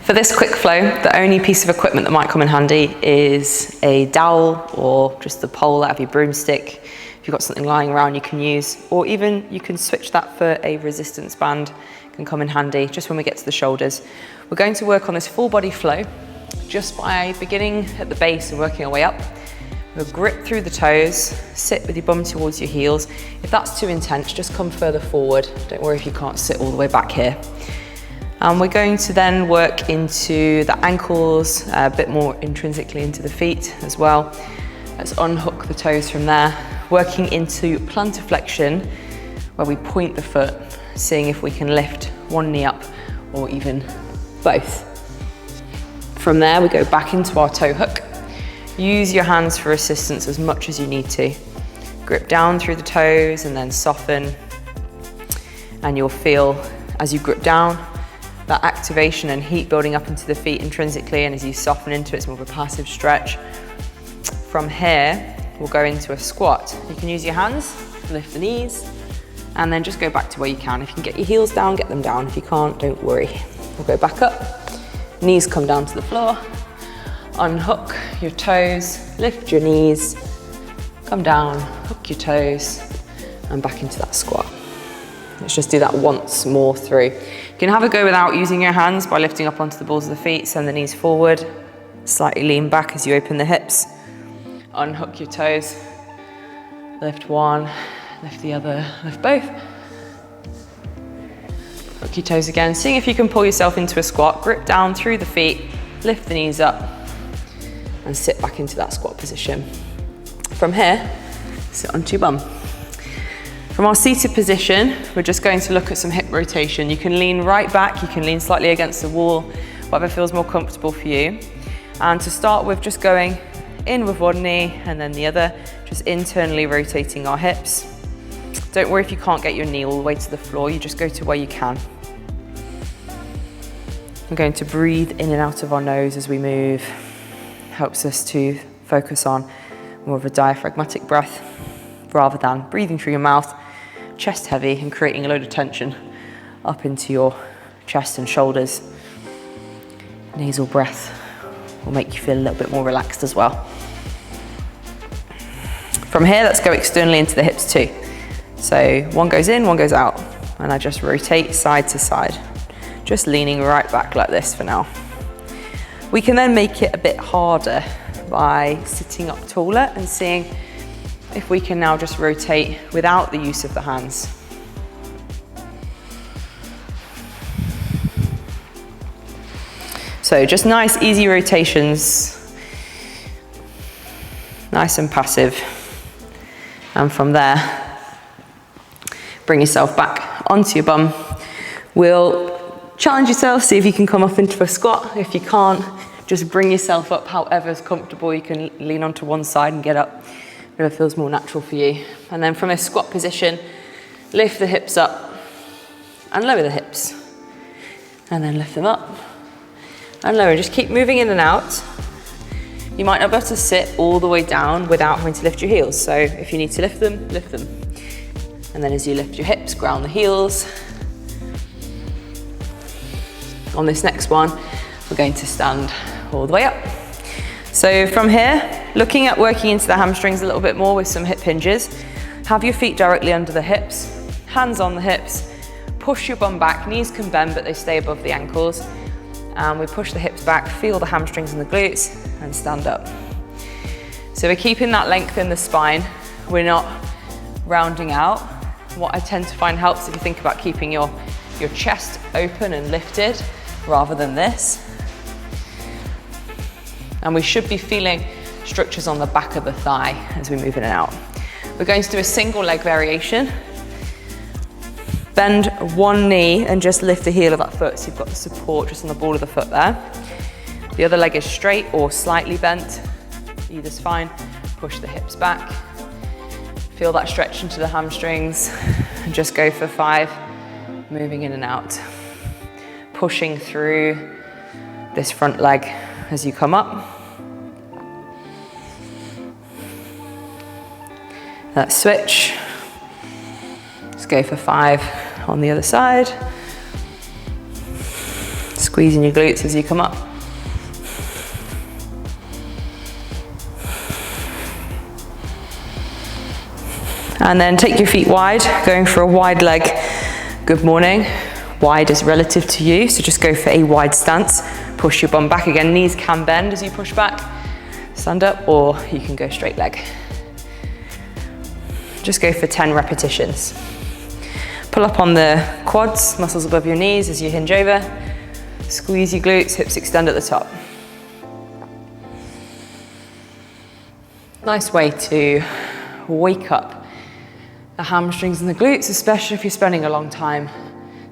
For this quick flow, the only piece of equipment that might come in handy is a dowel or just the pole out of your broomstick. If you've got something lying around you can use, or even you can switch that for a resistance band, can come in handy just when we get to the shoulders. We're going to work on this full body flow just by beginning at the base and working our way up. We'll grip through the toes, sit with your bum towards your heels. If that's too intense, just come further forward. Don't worry if you can't sit all the way back here. And we're going to then work into the ankles, a bit more intrinsically into the feet as well. Let's unhook the toes from there, working into plantar flexion, where we point the foot, seeing if we can lift one knee up or even both. From there, we go back into our toe hook. Use your hands for assistance as much as you need to. Grip down through the toes and then soften. And you'll feel, as you grip down, that activation and heat building up into the feet intrinsically, and as you soften into it, it's more of a passive stretch. From here, we'll go into a squat. You can use your hands, lift the knees, and then just go back to where you can. If you can get your heels down, get them down. If you can't, don't worry. We'll go back up, knees come down to the floor, unhook your toes, lift your knees, come down, hook your toes, and back into that squat. Let's just do that once more through. You can have a go without using your hands by lifting up onto the balls of the feet, send the knees forward, slightly lean back as you open the hips, unhook your toes, lift one, lift the other, lift both. Hook your toes again, seeing if you can pull yourself into a squat, grip down through the feet, lift the knees up, and sit back into that squat position. From here, sit onto your bum. From our seated position, we're just going to look at some hip rotation. You can lean right back, you can lean slightly against the wall, whatever feels more comfortable for you. And to start with, just going in with one knee and then the other, just internally rotating our hips. Don't worry if you can't get your knee all the way to the floor, you just go to where you can. We're going to breathe in and out of our nose as we move. Helps us to focus on more of a diaphragmatic breath rather than breathing through your mouth, chest heavy, and creating a load of tension up into your chest and shoulders. Nasal breath will make you feel a little bit more relaxed as well. From here, let's go externally into the hips too. So one goes in, one goes out, and I just rotate side to side, just leaning right back like this for now. We can then make it a bit harder by sitting up taller and seeing if we can now just rotate without the use of the hands. So just nice, easy rotations, nice and passive. And from there, bring yourself back onto your bum. We'll challenge yourself, see if you can come up into a squat. If you can't, just bring yourself up however is comfortable. You can lean onto one side and get up, whatever feels more natural for you. And then from a squat position, lift the hips up and lower the hips. And then lift them up and lower. Just keep moving in and out. You might not be able to sit all the way down without having to lift your heels. So if you need to lift them, lift them. And then as you lift your hips, ground the heels. On this next one, we're going to stand all the way up. So from here, looking at working into the hamstrings a little bit more with some hip hinges. Have your feet directly under the hips, hands on the hips, push your bum back, knees can bend but they stay above the ankles. And we push the hips back, feel the hamstrings and the glutes, and stand up. So we're keeping that length in the spine. We're not rounding out. What I tend to find helps if you think about keeping your chest open and lifted rather than this. And we should be feeling structures on the back of the thigh as we move in and out. We're going to do a single leg variation. Bend one knee and just lift the heel of that foot so you've got the support just on the ball of the foot there. The other leg is straight or slightly bent. Either's fine. Push the hips back. Feel that stretch into the hamstrings and just go for 5, moving in and out. Pushing through this front leg as you come up. Let's switch. Let's go for 5 on the other side. Squeezing your glutes as you come up. And then take your feet wide, going for a wide leg good morning. Wide is relative to you, so just go for a wide stance. Push your bum back again, knees can bend as you push back. Stand up, or you can go straight leg. Just go for 10 repetitions. Pull up on the quads, muscles above your knees as you hinge over. Squeeze your glutes, hips extend at the top. Nice way to wake up the hamstrings and the glutes, especially if you're spending a long time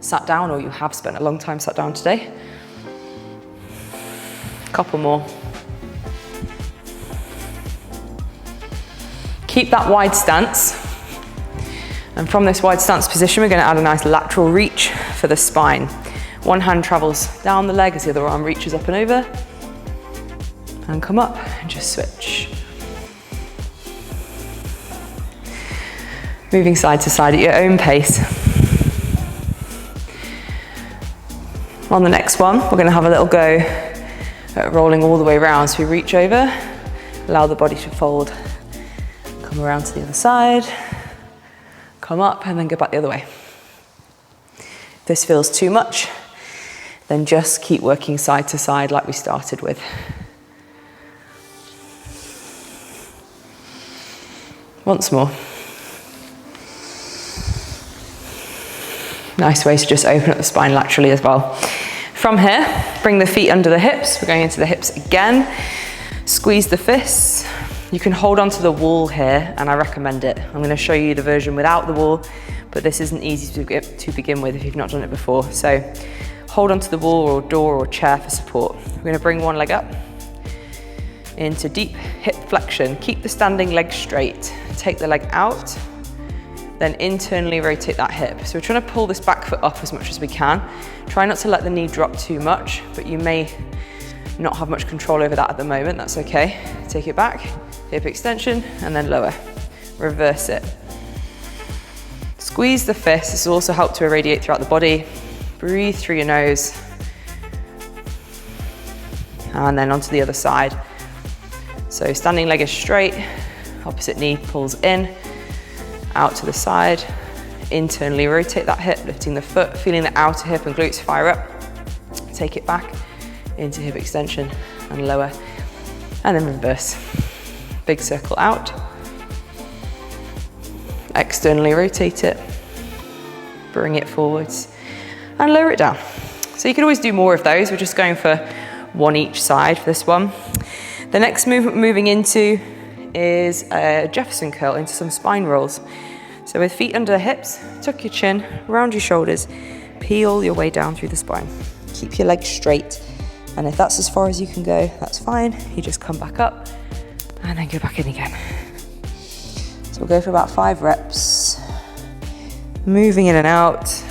sat down, or you have spent a long time sat down today. Couple more. Keep that wide stance. And from this wide stance position, we're going to add a nice lateral reach for the spine. One hand travels down the leg as the other arm reaches up and over. And come up and just switch. Moving side to side at your own pace. On the next one, we're going to have a little go at rolling all the way around. So we reach over, allow the body to fold, come around to the other side, come up, and then go back the other way. If this feels too much, then just keep working side to side like we started with. Once more. Nice way to just open up the spine laterally as well. From here, bring the feet under the hips. We're going into the hips again. Squeeze the fists. You can hold onto the wall here, and I recommend it. I'm going to show you the version without the wall, but this isn't easy to begin with if you've not done it before. So hold onto the wall or door or chair for support. We're going to bring one leg up into deep hip flexion. Keep the standing leg straight. Take the leg out. Then internally rotate that hip. So we're trying to pull this back foot up as much as we can. Try not to let the knee drop too much, but you may not have much control over that at the moment. That's okay. Take it back, hip extension, and then lower. Reverse it. Squeeze the fist. This will also help to irradiate throughout the body. Breathe through your nose. And then onto the other side. So standing leg is straight, opposite knee pulls in, out to the side, internally rotate that hip, lifting the foot, feeling the outer hip and glutes fire up. Take it back into hip extension and lower, and then reverse. Big circle out. Externally rotate it, bring it forwards, and lower it down. So you can always do more of those. We're just going for one each side for this one. The next movement we're moving into is a Jefferson curl into some spine rolls. So with feet under the hips, tuck your chin, round your shoulders, peel your way down through the spine. Keep your legs straight, and if that's as far as you can go, that's fine. You just come back up and then go back in again. So we'll go for about 5 reps, moving in and out.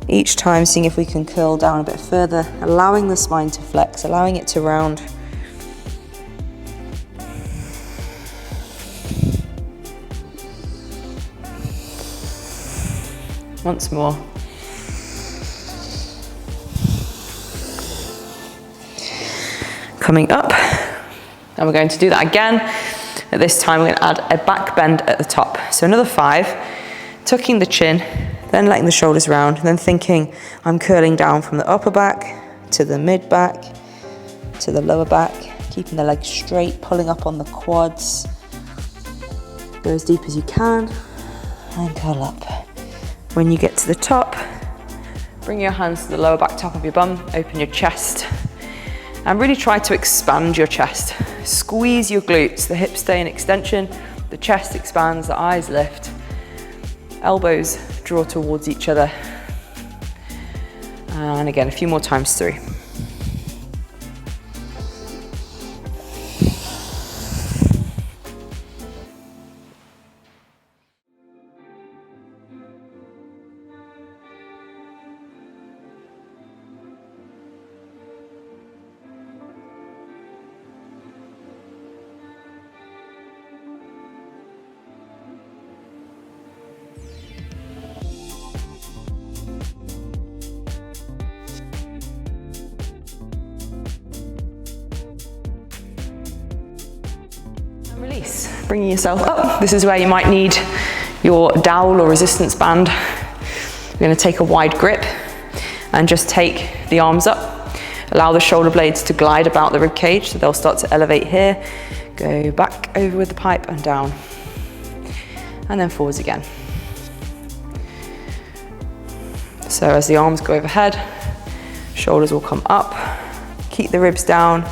Each time seeing if we can curl down a bit further, allowing the spine to flex, allowing it to round. Once more. Coming up, and we're going to do that again. At this time, we're going to add a back bend at the top. So another 5, tucking the chin, then letting the shoulders round, and then thinking I'm curling down from the upper back to the mid back to the lower back, keeping the legs straight, pulling up on the quads. Go as deep as you can, and curl up. When you get to the top, bring your hands to the lower back top of your bum, open your chest, and really try to expand your chest. Squeeze your glutes, the hips stay in extension, the chest expands, the eyes lift, elbows draw towards each other. And again, a few more times through. Release, bringing yourself up. This is where you might need your dowel or resistance band. You're going to take a wide grip and just take the arms up. Allow the shoulder blades to glide about the rib cage, so they'll start to elevate here. Go back over with the pipe and down. And then forwards again. So as the arms go overhead, shoulders will come up. Keep the ribs down.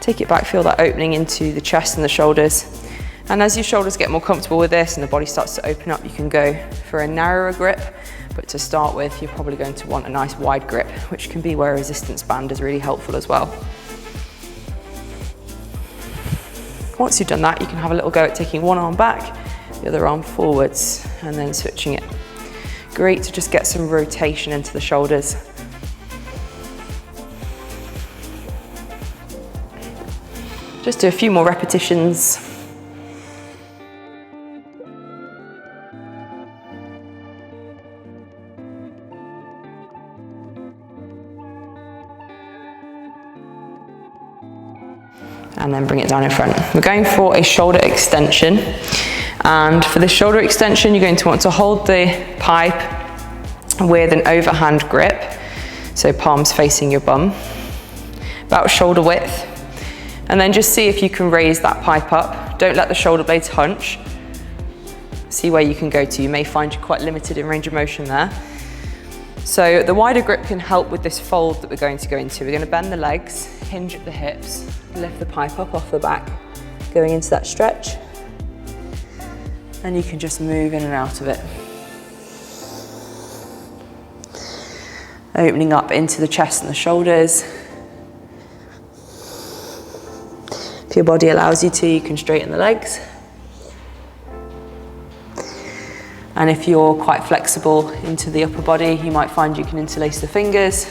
Take it back, feel that opening into the chest and the shoulders. And as your shoulders get more comfortable with this and the body starts to open up, you can go for a narrower grip. But to start with, you're probably going to want a nice wide grip, which can be where a resistance band is really helpful as well. Once you've done that, you can have a little go at taking one arm back, the other arm forwards, and then switching it. Great to just get some rotation into the shoulders. Just do a few more repetitions. And then bring it down in front. We're going for a shoulder extension. And for the shoulder extension, you're going to want to hold the pipe with an overhand grip. So palms facing your bum, about shoulder width. And then just see if you can raise that pipe up. Don't let the shoulder blades hunch. See where you can go to. You may find you're quite limited in range of motion there. So the wider grip can help with this fold that we're going to go into. We're going to bend the legs, hinge at the hips, lift the pipe up off the back, going into that stretch. And you can just move in and out of it. Opening up into the chest and the shoulders. If your body allows you to, you can straighten the legs. And if you're quite flexible into the upper body, you might find you can interlace the fingers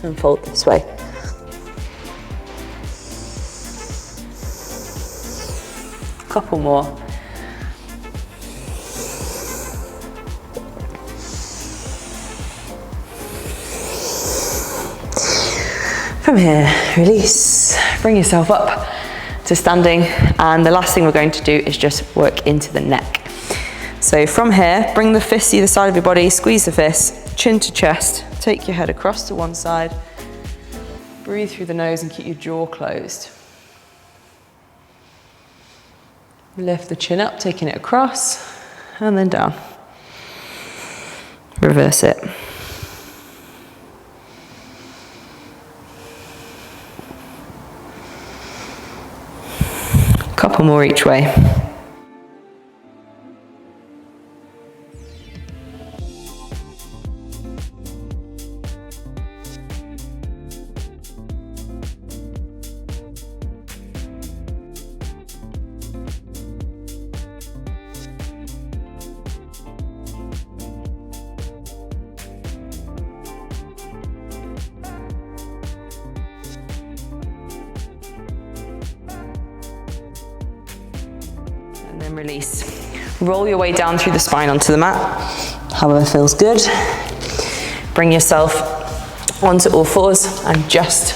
and fold this way. A couple more. From here, release, bring yourself up to standing, and the last thing we're going to do is just work into the neck. So from here, bring the fists either side of your body, squeeze the fists, chin to chest, take your head across to one side, breathe through the nose and keep your jaw closed. Lift the chin up, taking it across, and then down. Reverse it. Couple more each way. And then release. Roll your way down through the spine onto the mat, however feels good. Bring yourself onto all fours and just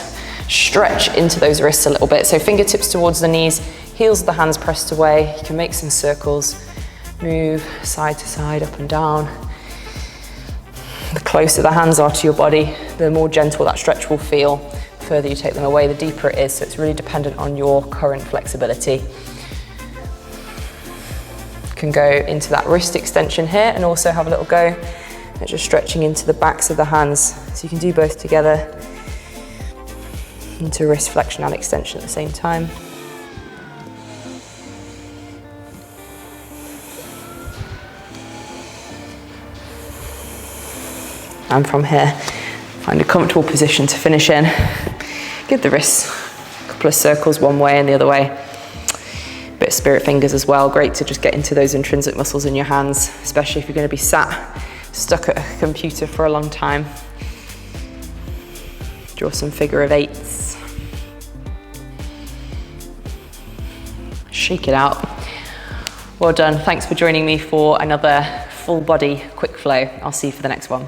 stretch into those wrists a little bit. So fingertips towards the knees, heels of the hands pressed away. You can make some circles, move side to side, up and down. The closer the hands are to your body, the more gentle that stretch will feel. The further you take them away, the deeper it is. So it's really dependent on your current flexibility. Can go into that wrist extension here and also have a little go at just stretching into the backs of the hands. So you can do both together into wrist flexion and extension at the same time. And from here, find a comfortable position to finish in. Give the wrists a couple of circles one way and the other way. Bit of spirit fingers as well. Great to just get into those intrinsic muscles in your hands, especially if you're going to be stuck at a computer for a long time. Draw some figure of eights. Shake it out. Well done. Thanks for joining me for another full body quick flow. I'll see you for the next one.